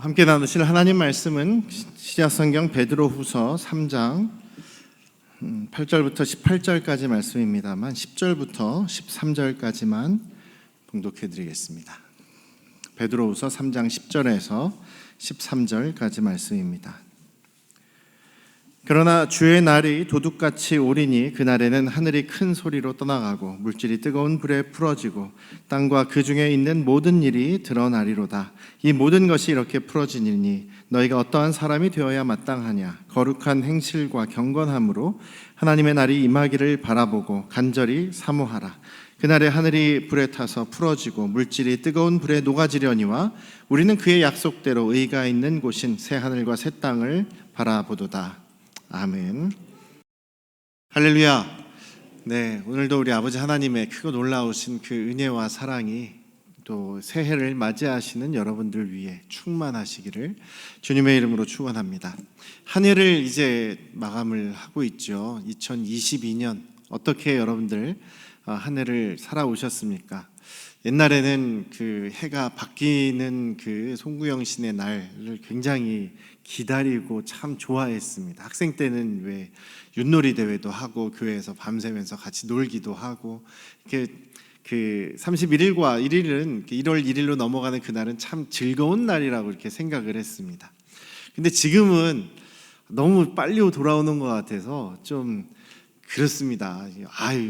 함께 나누실 하나님 말씀은 신약성경 베드로후서 3장 8절부터 18절까지 말씀입니다만 10절부터 13절까지만 봉독해 드리겠습니다. 베드로후서 3장 10절에서 13절까지 말씀입니다. 그러나 주의 날이 도둑같이 오리니 그날에는 하늘이 큰 소리로 떠나가고 물질이 뜨거운 불에 풀어지고 땅과 그 중에 있는 모든 일이 드러나리로다. 이 모든 것이 이렇게 풀어지니 너희가 어떠한 사람이 되어야 마땅하냐. 거룩한 행실과 경건함으로 하나님의 날이 임하기를 바라보고 간절히 사모하라. 그날에 하늘이 불에 타서 풀어지고 물질이 뜨거운 불에 녹아지려니와 우리는 그의 약속대로 의가 있는 곳인 새 하늘과 새 땅을 바라보도다. 아멘. 할렐루야. 네, 오늘도 우리 아버지 하나님의 크고 놀라우신 그 은혜와 사랑이 또 새해를 맞이하시는 여러분들 위해 충만하시기를 주님의 이름으로 축원합니다. 한 해를 이제 마감을 하고 있죠. 2022년 어떻게 여러분들 한 해를 살아오셨습니까? 옛날에는 그 해가 바뀌는 그 송구영 신의 날을 굉장히 기다리고 참 좋아했습니다. 학생 때는 왜 윷놀이 대회도 하고 교회에서 밤새면서 같이 놀기도 하고 이렇게 그 31일과 1일은 1월 1일로 넘어가는 그날은 참 즐거운 날이라고 이렇게 생각을 했습니다. 근데 지금은 너무 빨리 돌아오는 것 같아서 좀 그렇습니다.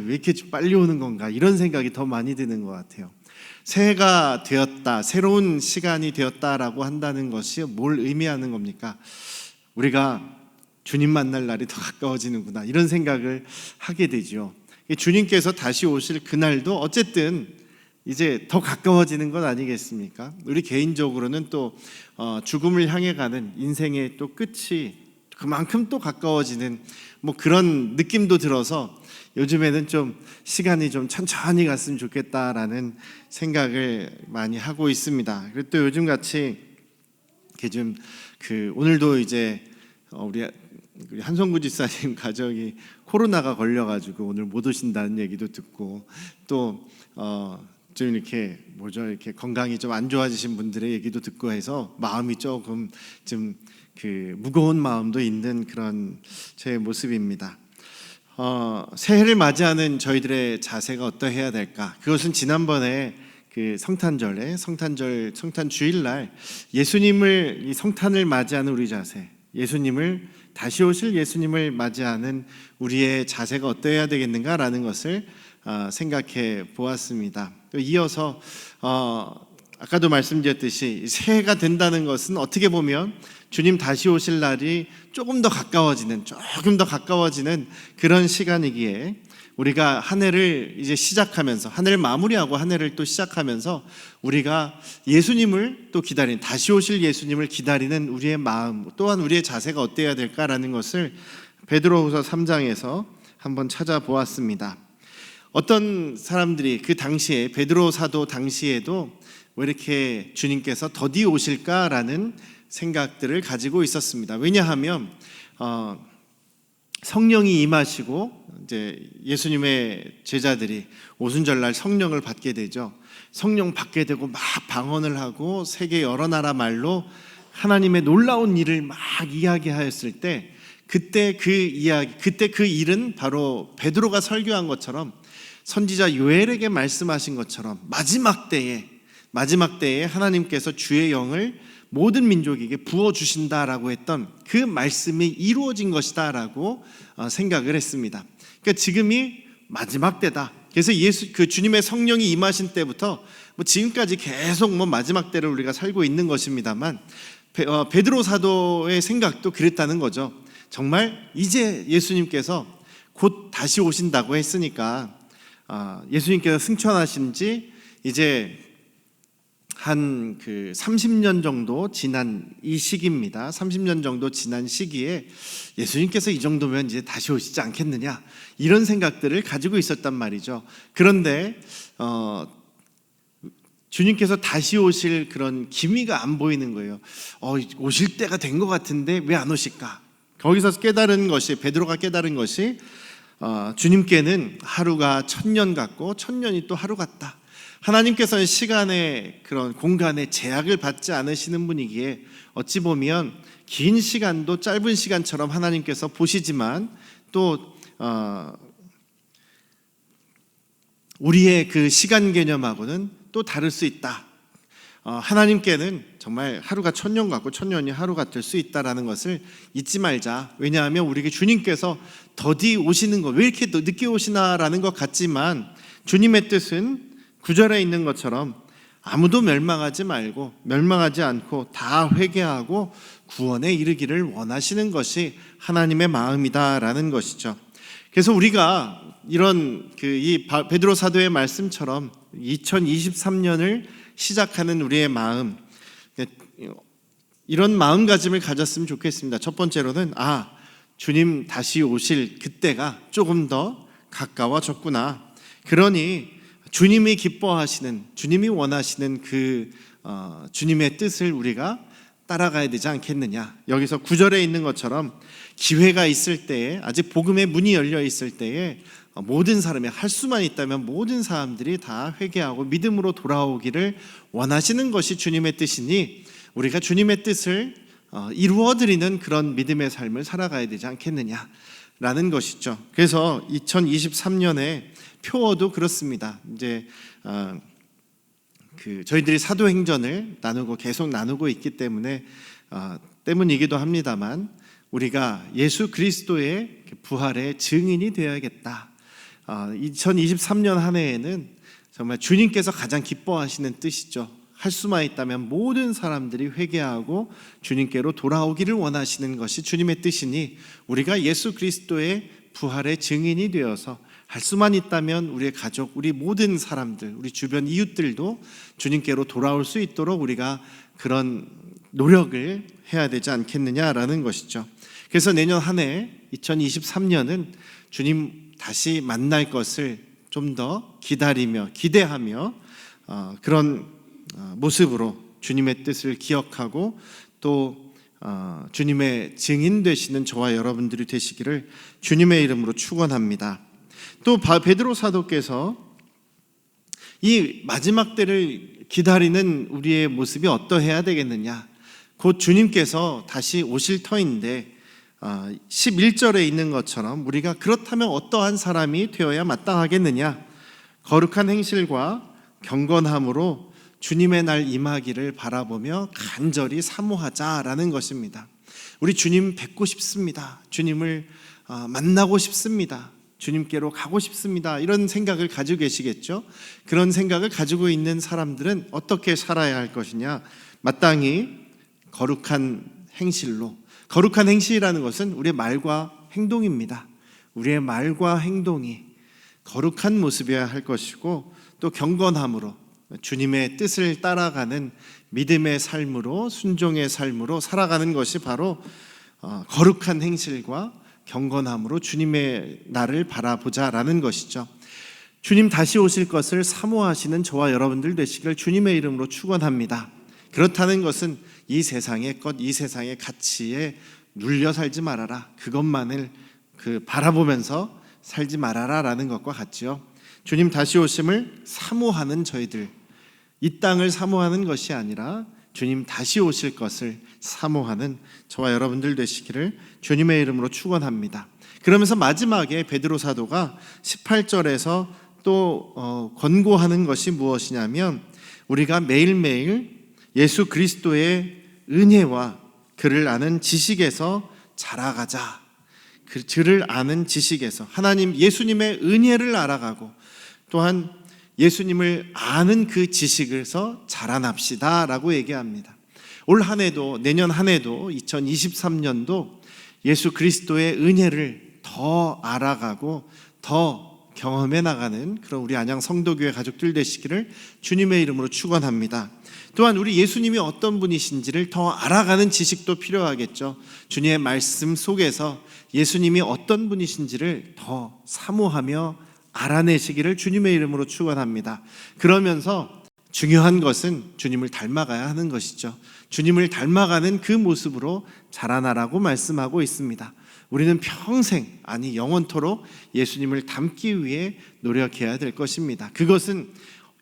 왜 이렇게 빨리 오는 건가 이런 생각이 더 많이 드는 것 같아요. 새해가 되었다, 새로운 시간이 되었다라고 한다는 것이 뭘 의미하는 겁니까? 우리가 주님 만날 날이 더 가까워지는구나 이런 생각을 하게 되죠. 주님께서 다시 오실 그날도 어쨌든 이제 더 가까워지는 것 아니겠습니까? 우리 개인적으로는 또 죽음을 향해 가는 인생의 또 끝이 그만큼 또 가까워지는 뭐 그런 느낌도 들어서 요즘에는 좀 시간이 좀 천천히 갔으면 좋겠다라는 생각을 많이 하고 있습니다. 그리고 또 요즘 같이 좀 오늘도 이제 우리 한성구 집사님 가정이 코로나가 걸려가지고 오늘 못 오신다는 얘기도 듣고 또 좀 이렇게 이렇게 건강이 좀 안 좋아지신 분들의 얘기도 듣고 해서 마음이 조금 좀 무거운 마음도 있는 그런 제 모습입니다. 새해를 맞이하는 저희들의 자세가 어떠해야 될까? 그것은 지난번에 그 성탄 주일날 예수님을 이 성탄을 맞이하는 우리 자세, 예수님을 다시 오실 예수님을 맞이하는 우리의 자세가 어떠해야 되겠는가라는 것을 생각해 보았습니다. 또 이어서 아까도 말씀드렸듯이 새해가 된다는 것은 어떻게 보면 주님 다시 오실 날이 조금 더 가까워지는 그런 시간이기에 우리가 한 해를 이제 시작하면서 한 해를 마무리하고 한 해를 또 시작하면서 우리가 예수님을 또 기다리는 다시 오실 예수님을 기다리는 우리의 마음 또한 우리의 자세가 어때야 될까라는 것을 베드로후서 3장에서 한번 찾아보았습니다. 어떤 사람들이 그 당시에 베드로 사도 당시에도 왜 이렇게 주님께서 더디 오실까라는 생각들을 가지고 있었습니다. 왜냐하면 성령이 임하시고 이제 예수님의 제자들이 오순절날 성령을 받게 되죠. 성령 받게 되고 막 방언을 하고 세계 여러 나라 말로 하나님의 놀라운 일을 막 이야기하였을 때 그때 그 일은 바로 베드로가 설교한 것처럼 선지자 요엘에게 말씀하신 것처럼 마지막 때에 하나님께서 주의 영을 모든 민족에게 부어주신다라고 했던 그 말씀이 이루어진 것이다라고 생각을 했습니다. 그러니까 지금이 마지막 때다. 그래서 주님의 성령이 임하신 때부터 지금까지 계속 마지막 때를 우리가 살고 있는 것입니다만 베드로 사도의 생각도 그랬다는 거죠. 정말 이제 예수님께서 곧 다시 오신다고 했으니까 예수님께서 승천하신 지 이제 한 30년 정도 지난 이 시기입니다. 30년 정도 지난 시기에 예수님께서 이 정도면 이제 다시 오시지 않겠느냐 이런 생각들을 가지고 있었단 말이죠. 그런데 주님께서 다시 오실 그런 기미가 안 보이는 거예요. 오실 때가 된 것 같은데 왜 안 오실까? 거기서 베드로가 깨달은 것이 주님께는 하루가 1000년 같고 1000년이 또 하루 같다. 하나님께서는 시간의 그런 공간의 제약을 받지 않으시는 분이기에 어찌 보면 긴 시간도 짧은 시간처럼 하나님께서 보시지만 또 우리의 그 시간 개념하고는 또 다를 수 있다. 하나님께는 정말 하루가 1000년 같고 1000년이 하루가 될 수 있다라는 것을 잊지 말자. 왜냐하면 우리에게 주님께서 더디 오시는 것, 왜 이렇게 늦게 오시나라는 것 같지만 주님의 뜻은 9절에 있는 것처럼 아무도 멸망하지 않고 다 회개하고 구원에 이르기를 원하시는 것이 하나님의 마음이다라는 것이죠. 그래서 우리가 이런 이 베드로 사도의 말씀처럼 2023년을 시작하는 우리의 마음, 이런 마음가짐을 가졌으면 좋겠습니다. 첫 번째로는 주님 다시 오실 그때가 조금 더 가까워졌구나. 그러니 주님이 기뻐하시는, 주님이 원하시는 그 주님의 뜻을 우리가 따라가야 되지 않겠느냐. 여기서 9절에 있는 것처럼 기회가 있을 때에, 아직 복음의 문이 열려 있을 때에 모든 사람이, 할 수만 있다면 모든 사람들이 다 회개하고 믿음으로 돌아오기를 원하시는 것이 주님의 뜻이니 우리가 주님의 뜻을 이루어드리는 그런 믿음의 삶을 살아가야 되지 않겠느냐라는 것이죠. 그래서 2023년에 표어도 그렇습니다. 이제 저희들이 사도행전을 계속 나누고 있기 때문이기도 합니다만, 우리가 예수 그리스도의 부활의 증인이 되어야겠다. 2023년 한 해에는 정말 주님께서 가장 기뻐하시는 뜻이죠. 할 수만 있다면 모든 사람들이 회개하고 주님께로 돌아오기를 원하시는 것이 주님의 뜻이니 우리가 예수 그리스도의 부활의 증인이 되어서 할 수만 있다면 우리의 가족, 우리 모든 사람들, 우리 주변 이웃들도 주님께로 돌아올 수 있도록 우리가 그런 노력을 해야 되지 않겠느냐라는 것이죠. 그래서 내년 한 해 2023년은 주님 다시 만날 것을 좀 더 기다리며 기대하며 그런 모습으로 주님의 뜻을 기억하고 또 주님의 증인 되시는 저와 여러분들이 되시기를 주님의 이름으로 축원합니다. 또 베드로 사도께서 이 마지막 때를 기다리는 우리의 모습이 어떠해야 되겠느냐, 곧 주님께서 다시 오실 터인데 11절에 있는 것처럼 우리가 그렇다면 어떠한 사람이 되어야 마땅하겠느냐, 거룩한 행실과 경건함으로 주님의 날 임하기를 바라보며 간절히 사모하자라는 것입니다. 우리 주님 뵙고 싶습니다. 주님을 만나고 싶습니다. 주님께로 가고 싶습니다. 이런 생각을 가지고 계시겠죠. 그런 생각을 가지고 있는 사람들은 어떻게 살아야 할 것이냐, 마땅히 거룩한 행실로. 거룩한 행실이라는 것은 우리의 말과 행동입니다. 우리의 말과 행동이 거룩한 모습이어야 할 것이고, 또 경건함으로 주님의 뜻을 따라가는 믿음의 삶으로, 순종의 삶으로 살아가는 것이 바로 거룩한 행실과 경건함으로 주님의 날을 바라보자라는 것이죠. 주님 다시 오실 것을 사모하시는 저와 여러분들 되시길 주님의 이름으로 축원합니다. 그렇다는 것은 이 세상의 것, 이 세상의 가치에 눌려 살지 말아라, 그것만을 바라보면서 살지 말아라라는 것과 같지요. 주님 다시 오심을 사모하는 저희들, 이 땅을 사모하는 것이 아니라 주님 다시 오실 것을 사모하는 저와 여러분들 되시기를 주님의 이름으로 축원합니다. 그러면서 마지막에 베드로 사도가 18절에서 또 권고하는 것이 무엇이냐면, 우리가 매일매일 예수 그리스도의 은혜와 그를 아는 지식에서 자라가자. 그를 아는 지식에서 하나님 예수님의 은혜를 알아가고 또한 예수님을 아는 그 지식에서 자라납시다 라고 얘기합니다. 올 한 해도, 내년 한 해도 2023년도 예수 그리스도의 은혜를 더 알아가고 더 경험해 나가는 그런 우리 안양 성도교회 가족들 되시기를 주님의 이름으로 축원합니다. 또한 우리 예수님이 어떤 분이신지를 더 알아가는 지식도 필요하겠죠. 주님의 말씀 속에서 예수님이 어떤 분이신지를 더 사모하며 알아내시기를 주님의 이름으로 축원합니다. 그러면서 중요한 것은 주님을 닮아가야 하는 것이죠. 주님을 닮아가는 그 모습으로 자라나라고 말씀하고 있습니다. 우리는 평생, 아니 영원토록 예수님을 닮기 위해 노력해야 될 것입니다. 그것은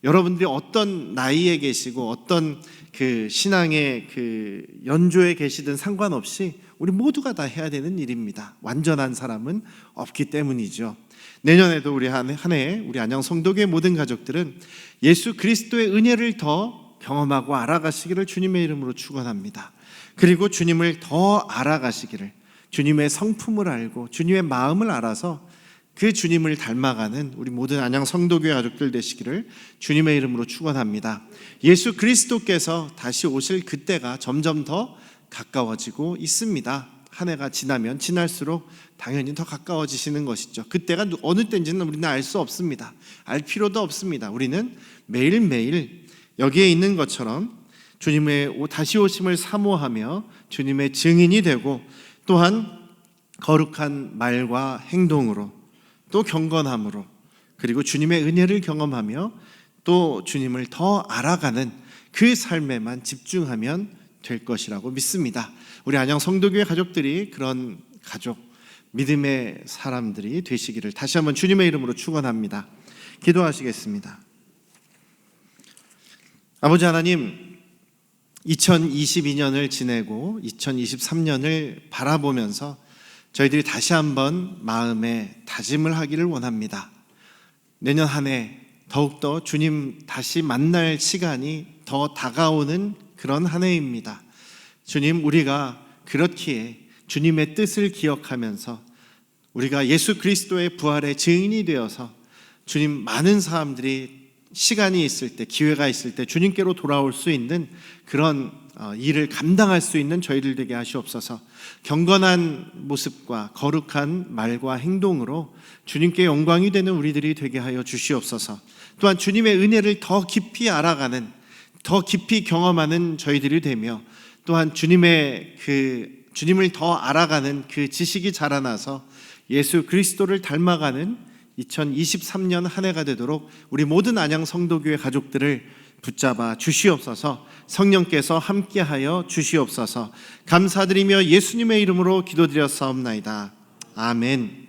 여러분들이 어떤 나이에 계시고 어떤 그 신앙의 그 연조에 계시든 상관없이 우리 모두가 다 해야 되는 일입니다. 완전한 사람은 없기 때문이죠. 내년에도 우리 한 해 우리 안양 성도교회 모든 가족들은 예수 그리스도의 은혜를 더 경험하고 알아가시기를 주님의 이름으로 축원합니다. 그리고 주님을 더 알아가시기를, 주님의 성품을 알고 주님의 마음을 알아서 그 주님을 닮아가는 우리 모든 안양 성도교회 가족들 되시기를 주님의 이름으로 축원합니다. 예수 그리스도께서 다시 오실 그때가 점점 더 가까워지고 있습니다. 한 해가 지나면 지날수록 당연히 더 가까워지시는 것이죠. 그때가 어느 때인지는 우리는 알 수 없습니다. 알 필요도 없습니다. 우리는 매일매일 여기에 있는 것처럼 주님의 다시 오심을 사모하며 주님의 증인이 되고, 또한 거룩한 말과 행동으로, 또 경건함으로, 그리고 주님의 은혜를 경험하며 또 주님을 더 알아가는 그 삶에만 집중하면 될 것이라고 믿습니다. 우리 안양 성도교회 가족들이 그런 가족, 믿음의 사람들이 되시기를 다시 한번 주님의 이름으로 축원합니다. 기도하시겠습니다. 아버지 하나님, 2022년을 지내고 2023년을 바라보면서 저희들이 다시 한번 마음에 다짐을 하기를 원합니다. 내년 한 해 더욱더 주님 다시 만날 시간이 더 다가오는 그런 한 해입니다. 주님, 우리가 그렇기에 주님의 뜻을 기억하면서 우리가 예수 그리스도의 부활의 증인이 되어서 주님, 많은 사람들이 시간이 있을 때, 기회가 있을 때 주님께로 돌아올 수 있는 그런 일을 감당할 수 있는 저희들 되게 하시옵소서. 경건한 모습과 거룩한 말과 행동으로 주님께 영광이 되는 우리들이 되게 하여 주시옵소서. 또한 주님의 은혜를 더 깊이 알아가는, 더 깊이 경험하는 저희들이 되며, 또한 주님을 더 알아가는 그 지식이 자라나서 예수 그리스도를 닮아가는 2023년 한 해가 되도록 우리 모든 안양 성도교회 가족들을 붙잡아 주시옵소서. 성령께서 함께하여 주시옵소서. 감사드리며 예수님의 이름으로 기도드렸사옵나이다. 아멘.